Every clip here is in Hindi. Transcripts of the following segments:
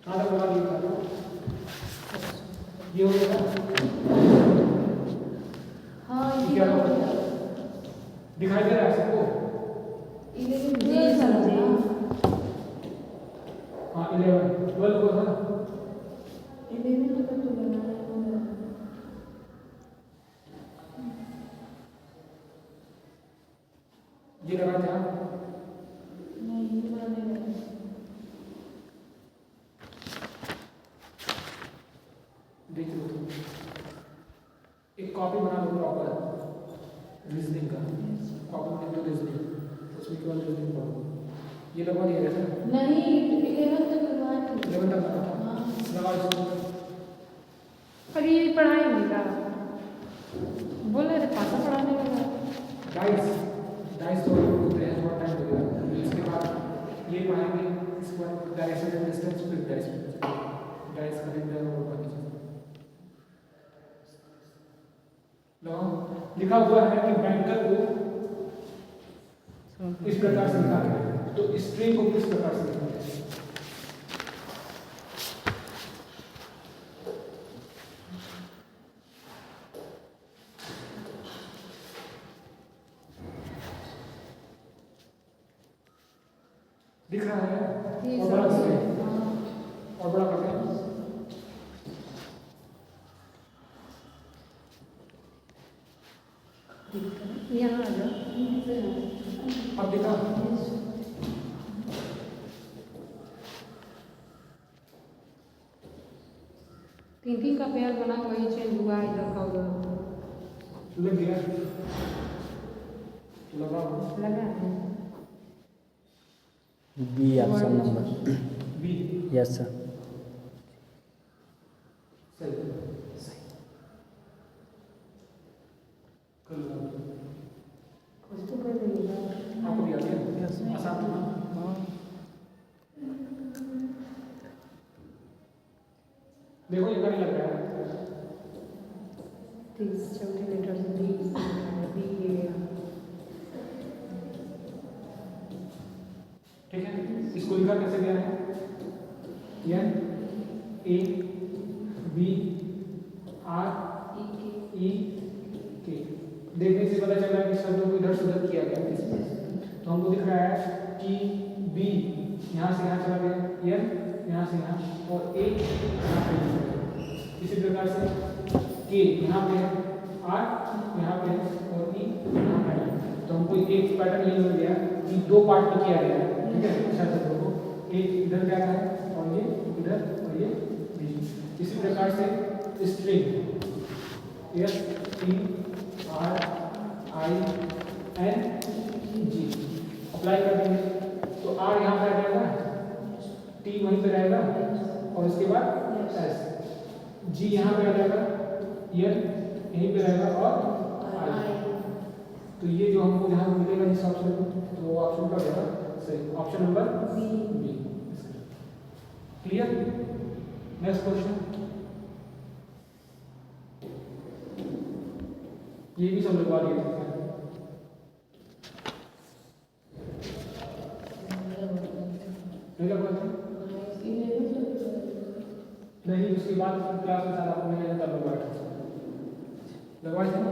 हाँ तो बता दिया ये हो गया। हाँ ये क्या हो गया? दिखाई दे रहा है सबको? 11 जी समझे। हाँ 11 12 को था ना 11 का तो बनाया होगा। ये लगा था नहीं बनाने लगा। देख लो तुम एक कॉपी बना लो प्रॉपर रीजनिंग का कॉपी में तो रीजनिंग उसमें केवल रीजनिंग पढ़ो। ये लगवा दिया गया था नहीं 11 तक लगवाया था। 11 तक लगा था हाँ। लगा इसको और ये पढ़ाएंगे का बोल रहे थे पासा पढ़ाने लगा। डाइस तो होते हैं बहुत टाइम लगेगा। इसके बाद ये पढ़ाएंगे इसके बाद डायरेक्शन एंड डिस्टेंस फिर डाइस करेंगे और बाकी चीजें लो लिखा हुआ है कि बैंकर को इस प्रकार से लिखा गया है तो स्ट्रिंग को किस प्रकार से लिखा गया है? दिख रहा है और बड़ा कर दें और बड़ा कर दें यहाँ आ जाओ। अब दिखा 3 का पेयर बना वही चेंज हुआ है इधर का उधर लग गया लगा लगा है। B option number B yes sir सही कर लो कुछ तो कर देंगे। आपको भी आ गया आसान था ना देखो ये करने लग रहा है 30 चौथे लेटर से डी ये गया। ठीक है इसको लिखा कैसे गया है N A B R E के देखने से पता चल रहा है कि शब्दों को इधर से उधर किया गया है तो हमको दिख रहा है कि बी यहाँ से यहाँ चला गया एन यहाँ से यहाँ और ए यहाँ पे इसी प्रकार से के यहाँ पे है आर यहाँ पे है और ई यहाँ पे है तो हमको एक पैटर्न ये मिल गया कि 2 पार्ट में किया गया है ठीक है अच्छा शब्दों को एक इधर क्या है और ये इधर और ये बीच इसी प्रकार से string S T R I N G apply कर देंगे तो आर यहाँ पे आ जाएगा टी वहीं पे रहेगा और इसके बाद एस जी यहाँ पे आ जाएगा एन यहीं पे रहेगा और आई तो ये जो हमको यहाँ मिलेगा इस ऑप्शन में तो वो ऑप्शन का रहेगा सही option number B clear next question ये भी सब लगवा दिए थे नहीं लगवा थे नहीं उसके बाद क्लास में सारा आपको नहीं तब लगवाए थे लगवाए थे ना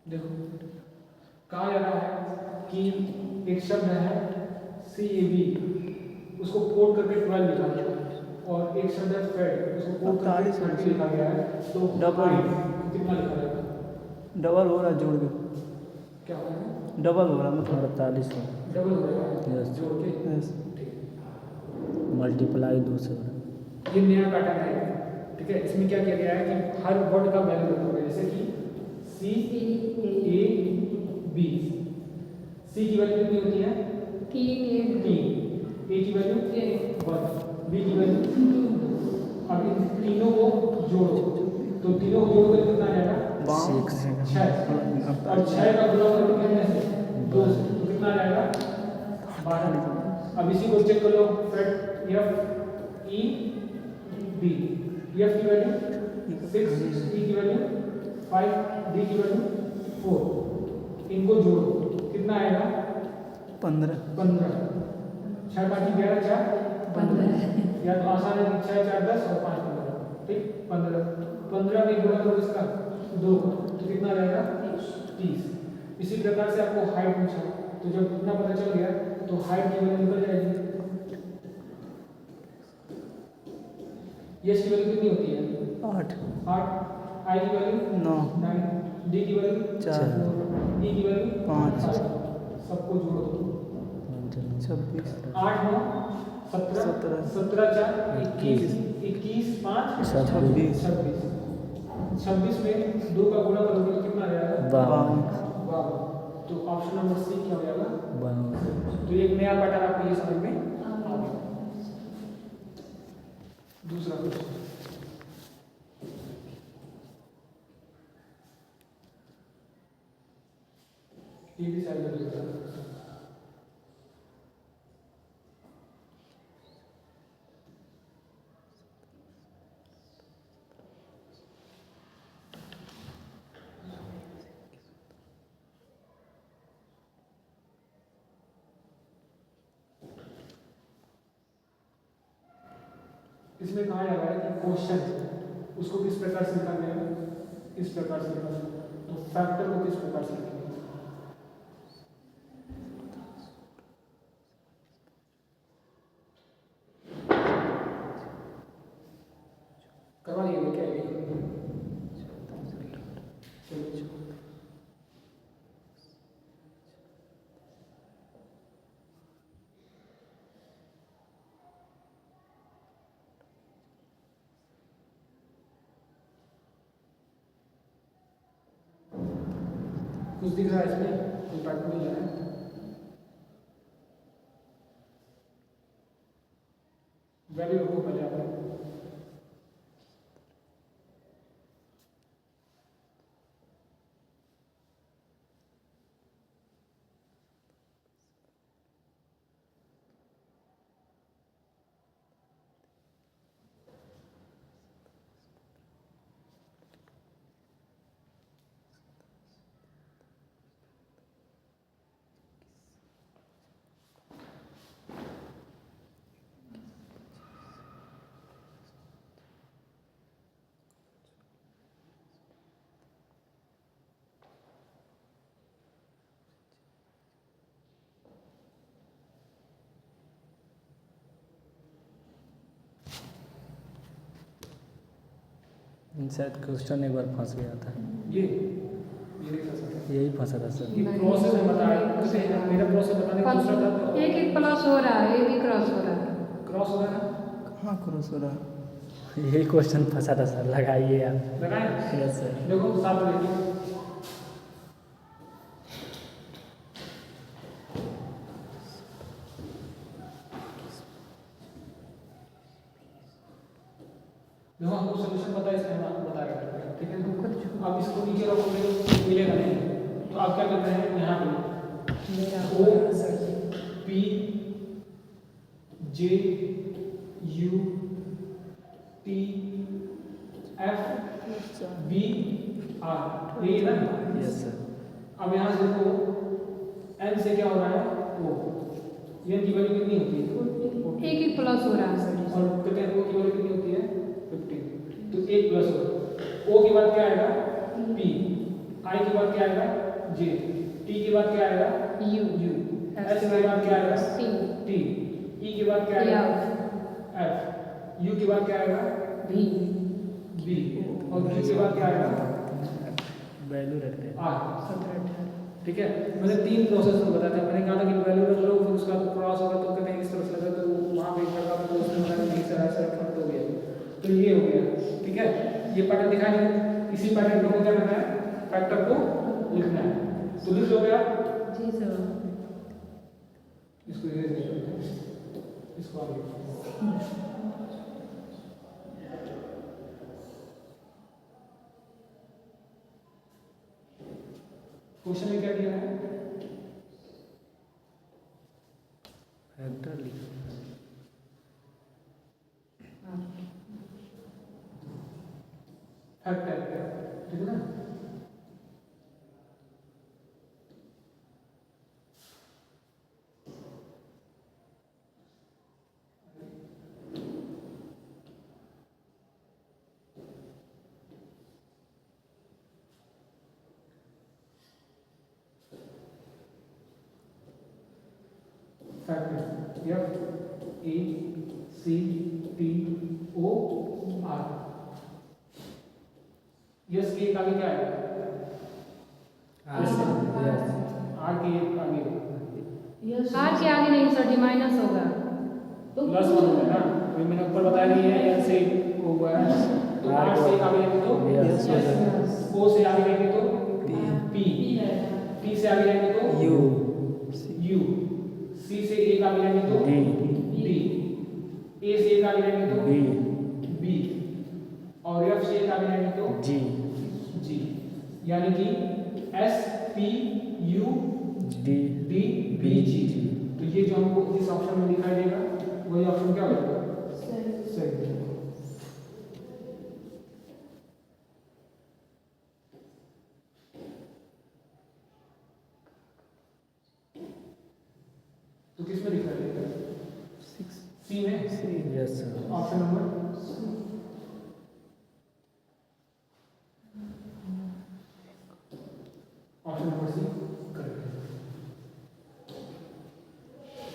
देखो कहा जा रहा है कि एक शब्द है CAB उसको कोड करके 12 लिखा गया और एक शब्द है फेड उसको कोड करके 30 लिखा गया है तो डबल कितना लिखा जाएगा डबल हो रहा जोड़ के क्या हो रहा है डबल हो रहा मतलब 48 डबल हो जाएगा Yes. जोड़ के यस ठीक मल्टीप्लाई 2 से हो रहा ये नया पैटर्न है ठीक है इसमें क्या किया गया है कि हर वर्ड का वैल्यू रखोगे जैसे कि CAB C की वैल्यू कितनी होती है 3 A की वैल्यू 1 B की वैल्यू 2 अब इन तीनों को जोड़ो तो तीनों को जोड़ कर कितना आ जाएगा 6 और 6 का गुणा करोगे कितने से 2 से तो कितना आ जाएगा 12 अब इसी को चेक कर लो फेड F E B एफ की वैल्यू 6, ई की वैल्यू 5, डी की वैल्यू 4। इनको जोड़ो कितना आएगा 15। 15। 6 5 11 4 15। या तो आसान है कि 6 4 10 और 5 15। ठीक 15 15 में गुणा करो इसका 2 तो कितना रहेगा 30। इसी प्रकार से आपको हाइट पूछा तो जब इतना पता चल गया तो हाइट की वैल्यू निकल जाएगी। यस की वैल्यू कितनी होती है 8 8, आई की वैल्यू 9 9, डी की वैल्यू 4 ई की वैल्यू 5 सबको जोड़ दो 26 8 9 17 17 4 21 21 5 26 26 में 2 का गुणा करोगे तो कितना आ जाएगा 52 52। तो ऑप्शन नंबर सी क्या हो जाएगा 52। तो एक नया पैटर्न आपको ये समझ में आ गया। दूसरा क्वेश्चन ये भी साइड में लिखा है। इसमें कहा जा रहा है कि क्वेश्चन उसको किस प्रकार से लिखा गया है, इस प्रकार से लिखा है। तो फैक्टर को किस प्रकार से लिखेंगे करवा दिए क्या है कुछ दिख रहा है इसमें कोई पैटर्न नहीं है वैल्यू रखो पहले आपने शायद क्वेश्चन एक बार फंस गया था। ये नहीं कर सकते यही फंसा था सर। ये प्रोसेस में बताया मेरा प्रोसेस बताने का दूसरा था तो एक एक प्लस हो रहा है, एक ही क्रॉस हो रहा है। क्रॉस हो रहा है ना कहाँ क्रॉस हो रहा है? यही क्वेश्चन फंसा था सर, लगाइए आप। लगाएं यस सर। देखो साथ में लिखिए देखो हमको सॉल्यूशन पता है इसमें हम बता रहे हैं ठीक है। अब इसको नीचे रखोगे मिलेगा नहीं तो आप क्या करते हैं यहाँ पे O P J U T F B R यही है ना। Yes sir. अब यहाँ से देखो एन से क्या हो रहा है ओ एन की वैल्यू कितनी होती है एक ही प्लस हो रहा है सर। और कहते हैं ओ की वैल्यू कितनी होती है 15 तो एक प्लस हो ओ के बाद क्या आएगा पी आई के बाद क्या आएगा जे टी के बाद क्या आएगा यू यू एस के बाद क्या आएगा सी टी ई के बाद क्या आएगा एफ यू के बाद क्या आएगा भी बी और जी के बाद क्या आएगा वैल्यू रखते हैं। आर ठीक है। मैंने 3 प्रोसेस में बताया था। मैंने कहा था कि वैल्यू रख लो फिर उसका क्रॉस होगा तो कहते हैं इस तरह से लगा तो वहाँ पे लगा तो उसने बताया नहीं सर ऐसा रखना तो हो गया तो ये हो गया ठीक है। ये पैटर्न दिखा नहीं इसी पैटर्न को क्या करना है फैक्टर को लिखना है तो लिख लोगे आप जी सर। इसको इरेज नहीं करते इसको आगे क्वेश्चन में क्या दिया है फैक्टर लिखो। फैक्टर, ठीक है ना। Factor F A C T O R। Yes के आगे क्या है? यस आर के आगे यस आर के आगे नहीं सर, डी माइनस होगा। तो प्लस वन होगा ना, वही मैंने ऊपर बताया नहीं है, एल से हुआ है तो आर से आगे जाएंगे तो यस ओ से आगे जाएंगे तो पी, टी से आगे जाएंगे तो यू यू, सी से एक आगे जाएंगे तो डी डी, ए से एक आगे जाएंगे तो बी बी, और एफ से एक आगे जाएंगे तो जी जी। यानी कि S P U D D B G. तो ये जो हमको इस ऑप्शन में दिखाई देगा वही ऑप्शन क्या होगा? सही। तो किस में दिखाई देगा? सी में। Yes sir option number option number C correct है।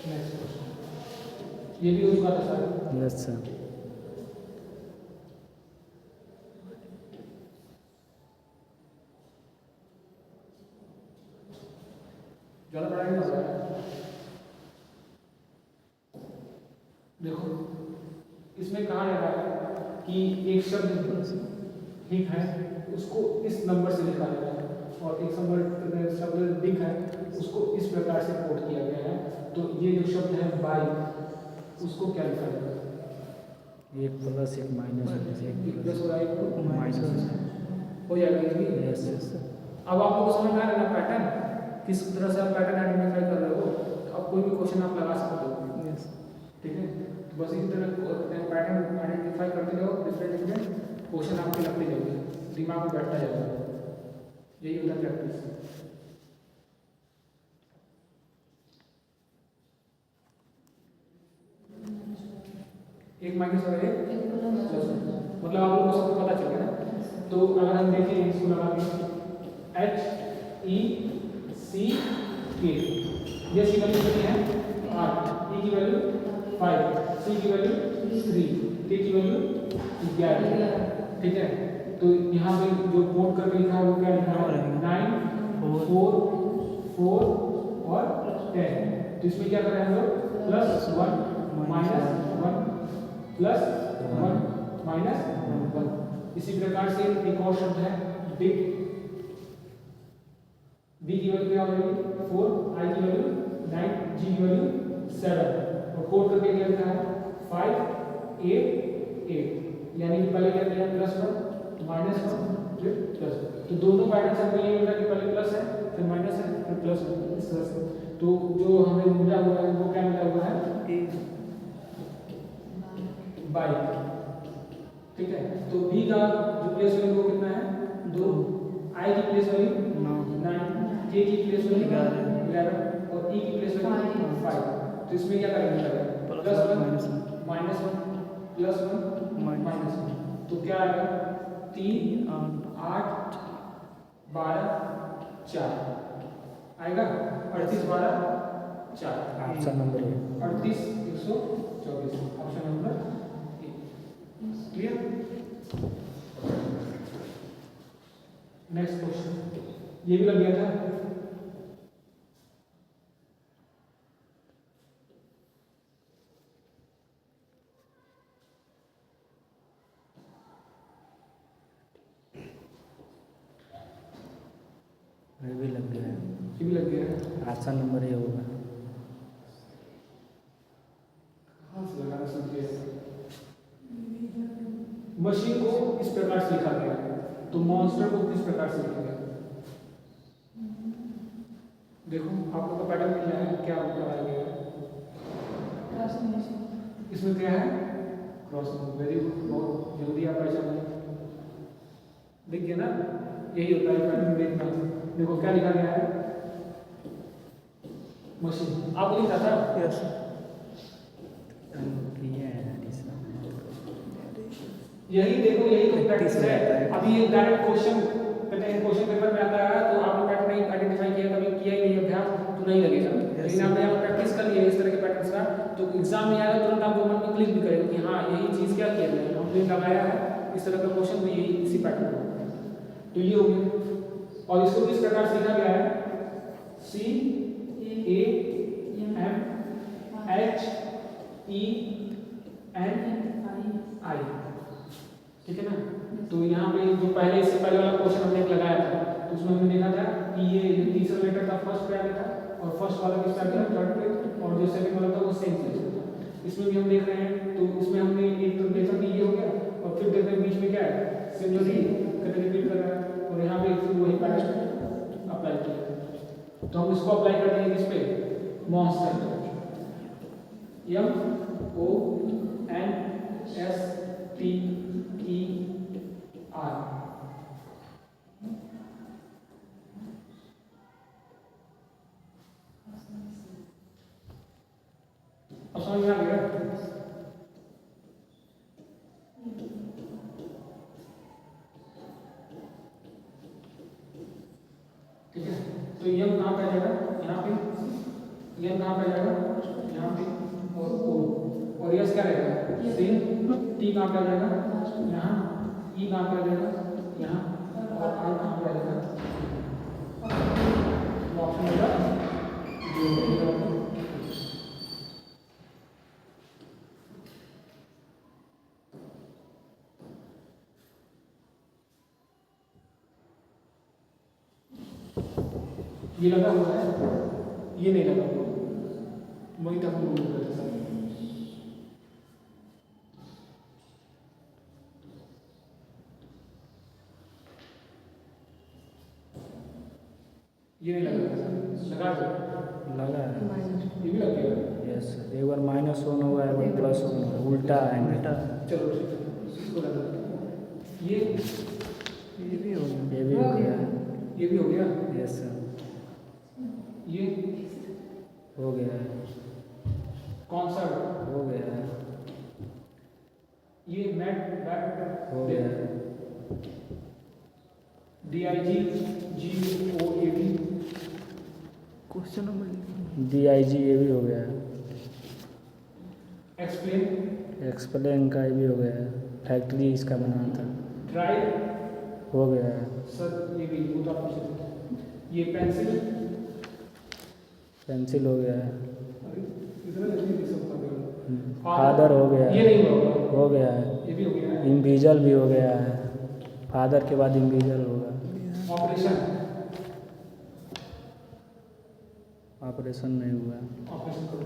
नेक्स्ट क्वेश्चन, ये भी हो चुका था सर। यस सर ज़्यादा पढ़ाई नहीं हो रहा है। देखो इसमें कहा जा रहा है कि एक शब्द ठीक है उसको इस नंबर से लिखा गया है और एक शब्द दिख है उसको इस प्रकार से कोट किया गया है। तो ये जो शब्द है बाई उसको क्या लिखा जाएगा? एक प्लस एक माइनस एक प्लस और एक माइनस हो जाएगा ये भी। यस यस अब आप लोगों को समझ में आ रहा है ना पैटर्न, किस तरह से आप पैटर्न आइडेंटिफाई कर रहे हो। तो अब कोई भी क्वेश्चन आप लगा सकते हो, यस ठीक है। तो बस इसी तरह पैटर्न आइडेंटिफाई करते जाओ, डिफरेंट डिफरेंट क्वेश्चन आपके लगते जाओगे, दिमाग में बैठता जाएगा। यही होता है प्रैक्टिस। एक माइनस और एक प्लस, मतलब आप लोगों को सबको पता चल गया ना। तो अगर हम देखें इसको लगा के एच ई सी के, यस की वैल्यू कितनी है? 8, ई की वैल्यू 5, सी की वैल्यू 3, के की वैल्यू 11, ठीक है। तो यहाँ पे जो कोड करके लिखा है वो क्या लिखा है? 9 4 4 और 10। तो इसमें क्या करें हम लोग? +1 -1 +1 -1। इसी प्रकार से एक और शब्द है बिग, बी की वैल्यू क्या हो जाएगी? 4, आई की वैल्यू 9, जी की वैल्यू 7 और कोड करके क्या लिखा है? 5 8 8। यानी कि पहले क्या किया? +1 -1 फिर +1। तो दोनों पैटर्न से हमें ये मिला कि पहले प्लस है फिर माइनस है फिर प्लस है, इस तरह से। तो जो हमें मिला हुआ है वो क्या मिला हुआ है? बाई, ठीक है। तो बी का जो प्लेस वैल्यू वो कितना है? 2, आई की प्लेस वैल्यू 9, जे की प्लेस वैल्यू 11 और ई की प्लेस वैल्यू 5। तो इसमें क्या करेंगे? +1 -1 +1 -1। तो क्या आएगा? 3 8 12 4 आएगा। 38 12 4, option number A 38 124, option number A. Clear? Next question, ये भी लग गया था। ये भी लग गया है, ये भी लग गया है। ऑप्शन नंबर ए होगा। कहाँ से लगाना समझिए। मशीन को इस प्रकार से लिखा गया है, तो मॉन्स्टर को किस प्रकार से लिखा गया? देखो आप लोग का पैटर्न मिल रहा है, क्या लगाया गया है? इसमें क्या है? क्रॉस। वेरी गुड, बहुत जल्दी आप पहचान लें। दिख गया ना, यही होता है पैटर्न देखना। देखो क्या लिखा गया है, मशीन आपको लिखा था। यस यही देखो, यही तो प्रैक्टिस है। अभी ये डायरेक्ट क्वेश्चन कहते हैं क्वेश्चन पेपर में आता है तो आपने पैटर्न नहीं आइडेंटिफाई किया, कभी किया ही नहीं अभ्यास, तो नहीं लगेगा। लेकिन आपने यहाँ प्रैक्टिस कर लिया इस तरह के पैटर्न्स का, तो एग्जाम में आएगा तुरंत आपको मन में क्लिक भी करेगा कि हाँ यही चीज़ क्या किया गया है, हमने लगाया है इस तरह का क्वेश्चन भी यही इसी पैटर्न का। तो ये हो गया, और इसको किस प्रकार से लिखा गया है, CAMHENI, ठीक है ना। तो यहाँ पे जो पहले इससे पहले वाला क्वेश्चन हमने एक लगाया था, तो उसमें हमने देखा था कि ये जो तीसरा लेटर था फर्स्ट पे आ गया था, और फर्स्ट वाला किस पे आ गया, थर्ड पे, और जो सेकंड वाला था वो सेम प्लेस पे था। इसमें भी हम देख रहे हैं, तो इसमें हमने एक तो देखा कि ये हो गया, और फिर देख रहे हैं बीच में क्या है, सिमिलरली करके रिपीट कर रहा है, और यहाँ पे फिर वही पैटर्न अप्लाई किया। तो हम इसको अप्लाई कर देंगे किस पे, मॉन्स्टर, MONSTER। अब समझ में आ गया। ठीक है, तो यम कहाँ पे आ जाएगा, यहाँ पे, यम कहाँ पे आ जाएगा, यहाँ पे, और ओ, और यस क्या रहेगा, सेम। टी कहाँ पे आ जाएगा, यहाँ। ई कहाँ पे आ जाएगा, यहाँ। और आई कहाँ पे आ जाएगा, ऑप्शन होगा जो ये लगा हुआ है, ये नहीं लगा हुआ, वही तक हम लोग करते हैं। ये नहीं लगा, लगा है, ये भी लग गया। यस एक बार माइनस वन हुआ है, एक बार प्लस वन हुआ है, उल्टा है बेटा। चलो ठीक है, इसको लगा, ये भी हो गया, ये भी हो गया, ये भी हो गया, यस सर ये हो गया है, कौन सा हो गया है, ये मैट बैक हो गया है, DIGGOAB, क्वेश्चन नंबर DIG ये भी हो गया है, एक्सप्लेन, एक्सप्लेन का ये भी हो गया है, फैक्ट्री इसका बनाना था, ट्राई, हो गया है, सर ये भी वो तो आप पूछ रहे थे। ये पेंसिल, पेंसिल हो गया है, अरे इतना जल्दी नहीं सब कर रहे हो। फादर हो गया ये है, नहीं हुआ, हो गया है, ये भी हो गया है। इम्बीजल भी हो गया है, फादर के बाद इम्बीजल होगा, ऑपरेशन, ऑपरेशन नहीं हुआ है, ऑपरेशन करो,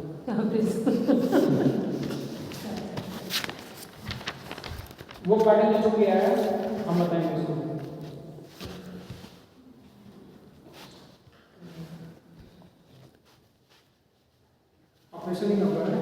वो पैटर्न जो किया है हम बताएंगे उसको। ऑपरेशन ही होगा है।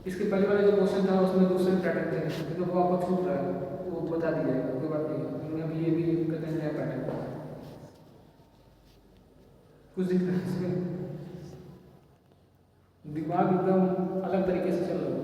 इसके पहले वाले जो क्वेश्चन था उसमें दूसरे पैटर्न थे, लेकिन वो आपको छूट रहा है, वो बता दिया जाएगा, कोई बात नहीं। अभी ये भी कहते हैं नया पैटर्न कुछ दिख रहा है इसमें, दिमाग एकदम अलग तरीके से चल रहा है।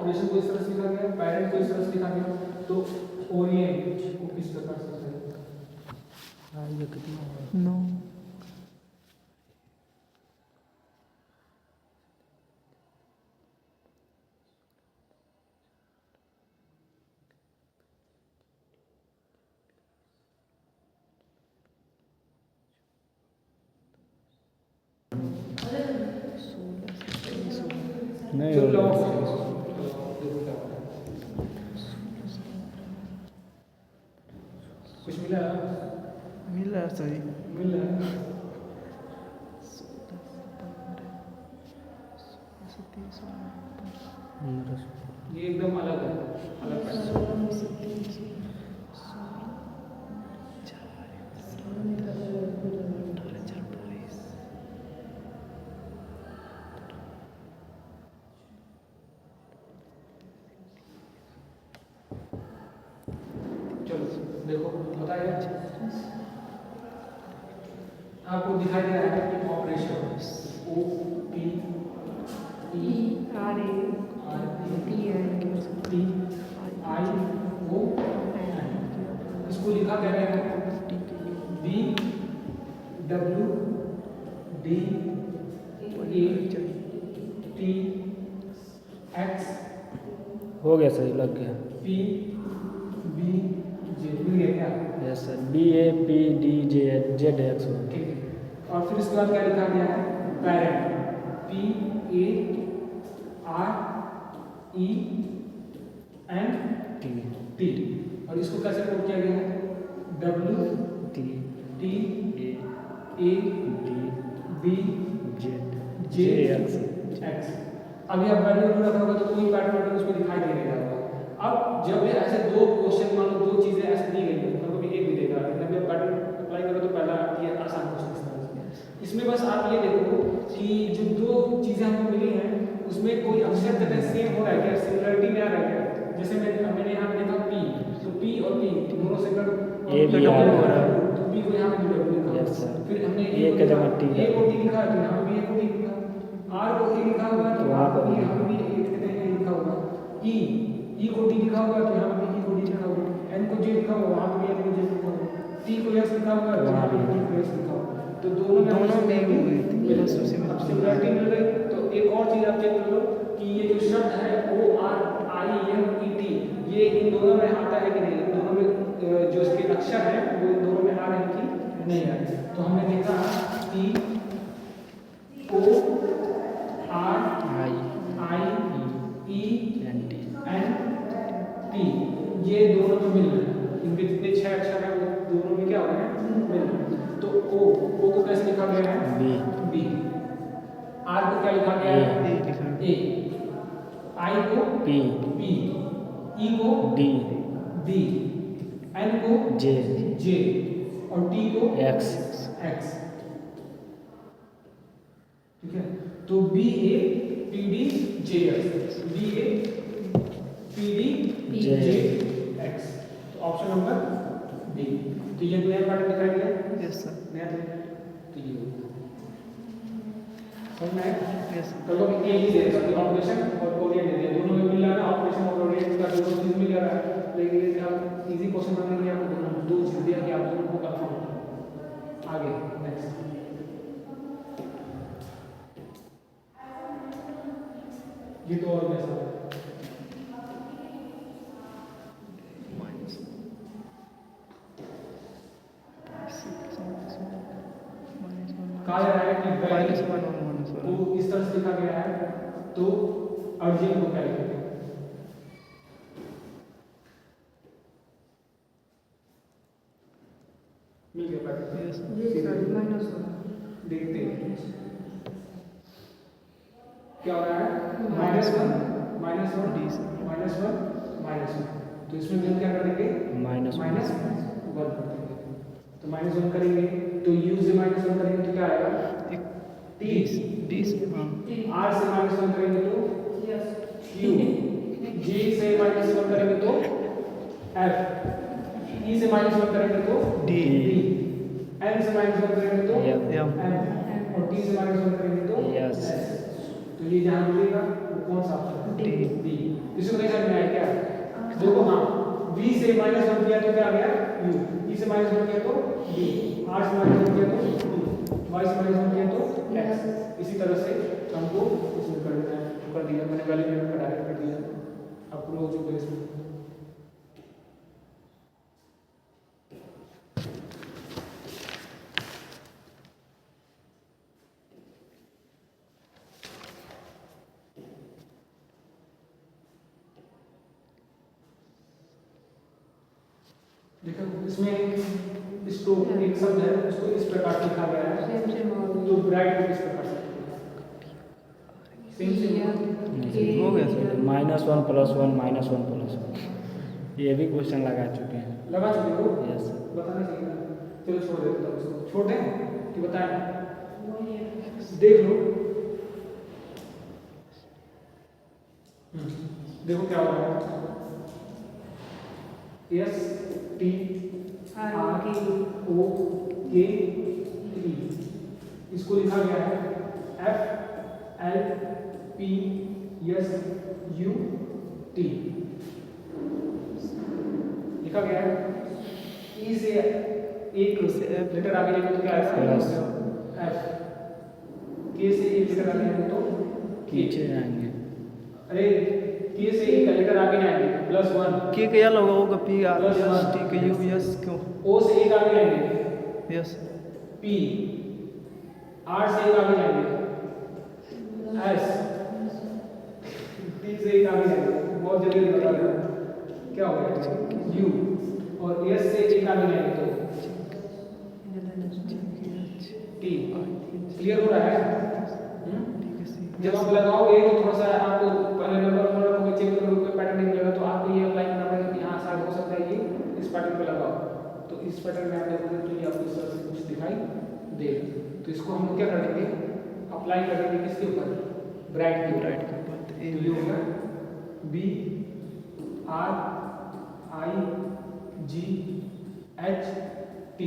ऑपरेशन को इस तरह से लिखा गया, पेरेंट को इस तरह से लिखा गया, तो ओरिएंट को किस प्रकार से लिखा गया? ये कितना 9 नहीं चलो हो लाओ। रहा। देखो क्या होता है। कुछ मिला? मिला सही मिल रहा है। 15 ये एकदम अलग है, अलग पैटर्न। चलो देखो बताइए, आपको दिखाई दे रहा है कि operation O P E R A R T N T I O N, इसको लिखा गया है B W D A T X हो गया सही लग गया। पी बी जे, मिल गया क्या? Yes sir B A P D J Z X ठीक है। और फिर इसके बाद क्या लिखा गया है? Parent P A R E N T T, और इसको कैसे कोड किया गया है? W T T A A D B Z J X X. अभी आप वैल्यू रखा होगा तो कोई पैटर्न उसमें दिखाई दे नहीं रहा होगा। अब जब ये ऐसे दो क्वेश्चन, मान लो दो चीजें ऐसे दी गई हैं, कभी एक भी देगा, लेकिन अभी आप पैटर्न अप्लाई करो तो पहला ये आसान क्वेश्चन इस तरह से। इसमें बस आप ये देखो कि जो दो चीजें हमको मिली हैं उसमें कोई अक्षर तक सेम हो रहा है क्या, सिमिलरिटी में आ रहा है क्या? जैसे मैंने यहाँ पे देखा पी, तो पी और पी दोनों सिमिलर, ए भी आर हो रहा है। तो पी को यहाँ पे डब्ल्यू लिखा। Yes sir. फिर हमने ए के जगह टी ए को टी लिखा है, तो यहाँ पे भी ए को टी लिखा। आर को ए लिखा हुआ है तो वहाँ पर भी यहाँ पे भी ए लिखा होगा। ई को टी लिखा हुआ है तो यहाँ पे भी ई को टी लिखा होगा। एन को जे लिखा हुआ वहाँ पे भी एन को जे लिखा होगा। टी को एस लिखा हुआ है तो यहाँ पे टी को एस लिखा होगा। तो दोनों में सिमिलरिटी मिल गई। तो एक और चीज आप चेक कर लो कि ये जो शब्द है O R I M E T, ये इन दोनों में आता है कि नहीं? इन दोनों में जो इसके अक्षर हैं वो इन दोनों में आ रहे हैं कि नहीं आ रहे? तो हमने देखा कि O R I E N T N T, ये दोनों में मिल रहे हैं। इनके जितने 6 अक्षर हैं वो दोनों में क्या हो रहे हैं? मिल रहे हैं। तो ओ को कैसे लिखा गया है? B B. आर को क्या लिखा गया है? ए। आई को पी पी, ई को डी डी, एन को जे जे, और टी को एक्स एक्स। ठीक है, तो B A P D J X, B A P D J J X. तो ऑप्शन नंबर डी। तो ये नया पैटर्न दिखाई दिया। यस सर नया तो ये हो गया। समझ में आया? यस तो लोग एक ही दे रहे हैं, ऑपरेशन और ओरिएंट दे दिया, दोनों में मिल रहा है ना, ऑपरेशन और ओरिएंट का दोनों चीज मिल रहा है। लेकिन ये आप इजी क्वेश्चन बनाने के लिए आपको दोनों दो चीज दिया कि आप दोनों को कंफर्म। आगे नेक्स्ट, ये तो और कैसा है? कहा जा रहा है कि तो इस तरह से लिखा गया है, तो अर्जेंट को क्या लिखेंगे? मिल गया पैटर्न? देखते हैं क्या हो रहा है। -1 -1 -1 -1, तो इसमें हम क्या करेंगे? माइनस -1 कर देंगे। तो -1 करेंगे तो u से -1 करेंगे तो क्या आएगा? t। r से -1 करेंगे तो u, g से -1 करेंगे तो f, e से -1 करेंगे तो D, n से -1 करेंगे तो M, m, और t से -1 करेंगे तो Yes. s। तो ये जहाँ मिलेगा वो कौन सा ऑप्शन है? D. D। इसको नहीं समझ में आया क्या? देखो हाँ, v से -1 किया तो क्या आ गया u, e से -1 किया तो v, r से -1 किया तो u, y से -1 किया तो x। इसी तरह से हमको इसमें कर देना है, कर दिया मैंने वैल्यू में डायरेक्ट कर दिया, आपको लोग जो इसमें देखो इसमें स्ट्रोक एक शब्द है, उसको इस प्रकार से लिखा गया है, तो ब्राइट को किस प्रकार से सेम हो गया सर, -1 + 1 -1 + 1 ये भी क्वेश्चन लगा चुके हैं। लगा चुके हो? Yes sir. बताना चाहिए ना, चलो छोड़ देते हैं उसको, छोड़ दें कि बताएं? देख लो, देखो क्या हो रहा है, S T R O K E, इसको लिखा गया है F L P S U T, लिखा गया है। E से एक लेटर आगे जाएंगे तो क्या आएगा? F। K से एक लेटर आगे जाएंगे तो पीछे जाएंगे। अरे K से एक लेटर आगे जाएंगे +1, के क्या लगा होगा P R plus S one. T के यू एस क्यों O से एक आगे जाएंगे यस P, R से एक आगे जाएंगे S, T से एक आगे जाएंगे, बहुत जल्दी बता रहा हूं क्या हो गया U, और S से एक आगे जाएंगे तो T। क्लियर हो रहा है? जब आप लगाओगे तो थोड़ा सा आपको पहले नंबर रखोगे, चेक करोगे कोई पैटर्न नहीं मिलेगा तो आपको ये अप्लाई करना पड़ेगा कि हाँ शायद हो सकता है ये इस पैटर्न पे लगाओ, तो इस पैटर्न में आप देखोगे तो ये आपको इस तरह से कुछ दिखाई देगा। तो इसको हम लोग क्या कर देंगे, अप्लाई कर देंगे किसके ऊपर? ब्राइट के ऊपर। राइट के ऊपर तो ये होगा B R I G H T,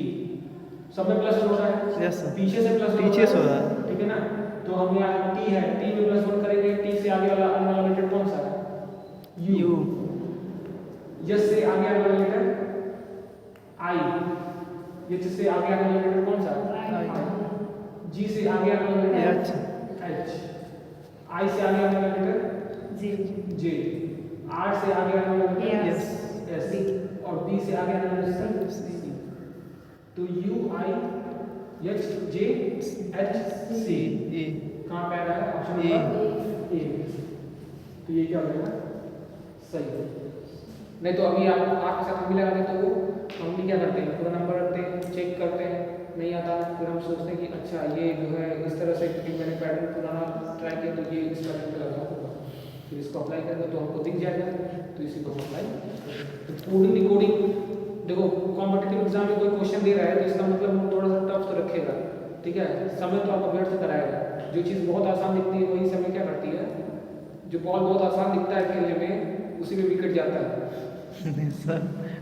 सब में प्लस हो रहा है। Yes sir. पीछे से प्लस पीछे से हो रहा है। ठीक है ना, तो हम यहाँ T है, T में +1 करेंगे, T से आगे वाला आने वाला लेटर कौन सा है? U। यस से आगे आने वाला लेटर I, H से आगे आने वाला लेटर कौन सा है? I। G से आगे आने वाला लेटर H। I से आगे आने वाला लेटर J। R से आगे आने वाला लेटर S। और B से आगे आने वाला लेटर C। तो U I H J H C ए कहाँ पे आ रहा है? Option A। Number A। तो ये क्या हो जाएगा? सही। नहीं तो अभी आप के साथ हम भी लगा देते हो, हम भी क्या करते हैं पूरा नंबर रखते हैं, चेक करते हैं, नहीं आता फिर हम सोचते हैं कि अच्छा ये जो है इस तरह से क्योंकि मैंने पैटर्न पुराना ट्राई किया तो ये इस पैटर्न पे लगा होगा, फिर इसको अप्लाई करेंगे तो हमको दिख जाएगा, तो इसी को हम अप्लाई। तो कोडिंग डिकोडिंग देखो, कॉम्पिटिटिव एग्जाम में कोई क्वेश्चन दे रहा है तो इसका मतलब वो थोड़ा सा टफ तो रखेगा, ठीक है, समय तो आपका व्यर्थ कराएगा। जो चीज़ बहुत आसान दिखती है वही समय क्या करती है, जो बॉल बहुत आसान दिखता है खेलने में उसी में विकेट जाता है। सर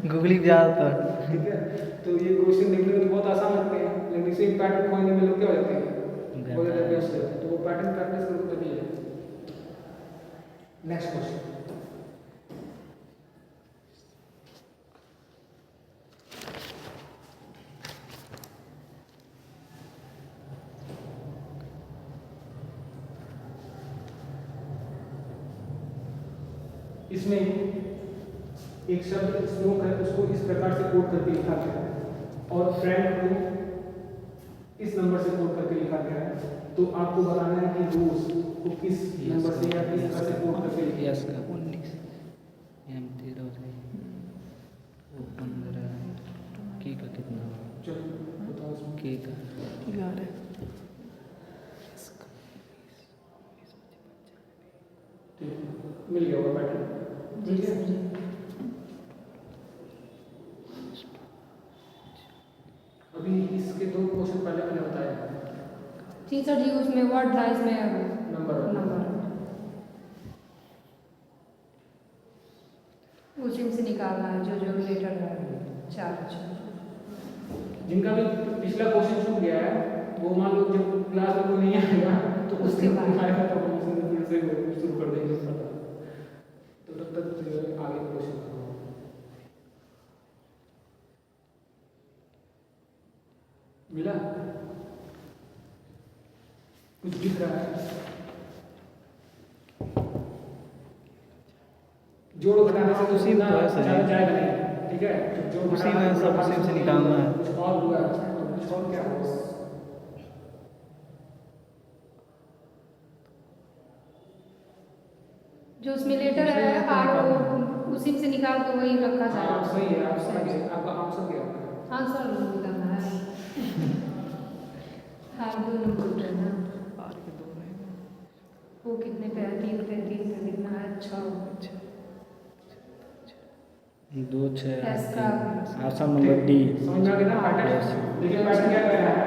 गूगली ज़्यादातर ठीक है, तो ये क्वेश्चन देखने में तो बहुत आसान लगते हैं, लेकिन इसे पैटर्न खोजने में लोग क्या हो जाते हैं, बहुत ज़्यादा व्यस्त हो जाते हैं। तो वो पैटर्न प्रैक्टिस करो तभी है। नेक्स्ट क्वेश्चन, इसमें एक शब्द स्मोक है, उसको इस प्रकार से कोड करके लिखा गया है, और फ्रेंड को इस नंबर से कोड करके लिखा गया है। तो आपको बताना है कि रोज को किस नंबर से या किस तरह से कोड करके लिखा यस है। का 19 एम 13 है, वो 15 के का कितना होगा? चलो बताओ इसमें। के का 11 ठीक है, मिल गया होगा पैटर्न, मिल गया। अभी इसके दो क्वेश्चन पहले मैंने बताया, ठीक सर जी, उसमें वर्ड था, इसमें नंबर उसी में से निकालना है जो जो लेटर है 4 अक्षर। जिनका भी पिछला क्वेश्चन छूट गया है वो मान लो जब क्लास में कोई नहीं आएगा तो उसके बाद आएगा तो हम उसमें फिर से शुरू कर देंगे। तो क्वेश्चन करो। मिला? कुछ दिख रहा है? जोड़ घटाने से उसी में तो है सर। ज़्यादा जाएगा नहीं, ठीक है? तो जोड़ उसी में घटाना सब उसी से निकालना है। कुछ और हुआ तो कुछ और क्या होगा? जो उसमें लेटर है आर उसी से निकाल के वही रखा हाँ जाएगा। सही है, आप समझ गए। आपका आंसर क्या है? आंसर निकालना है। हाँ 2 नंबर पे ना। आर के 2 रहेगा। वो कितने पे है? 3 पे कितना है? 6। अच्छा 2 6 एस का ऑप्शन नंबर डी। समझ में आ गया ना पैटर्न? देखिए पैटर्न क्या कह रहा है,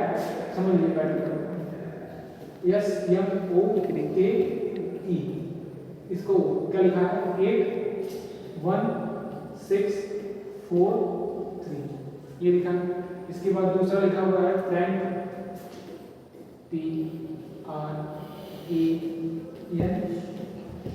समझ लीजिए पैटर्न। एस एम ओ के ई, इसको क्या लिखा है? 8 1 6 4 3, ये लिखा है। इसके बाद दूसरा लिखा हुआ है Frank, P R A N K।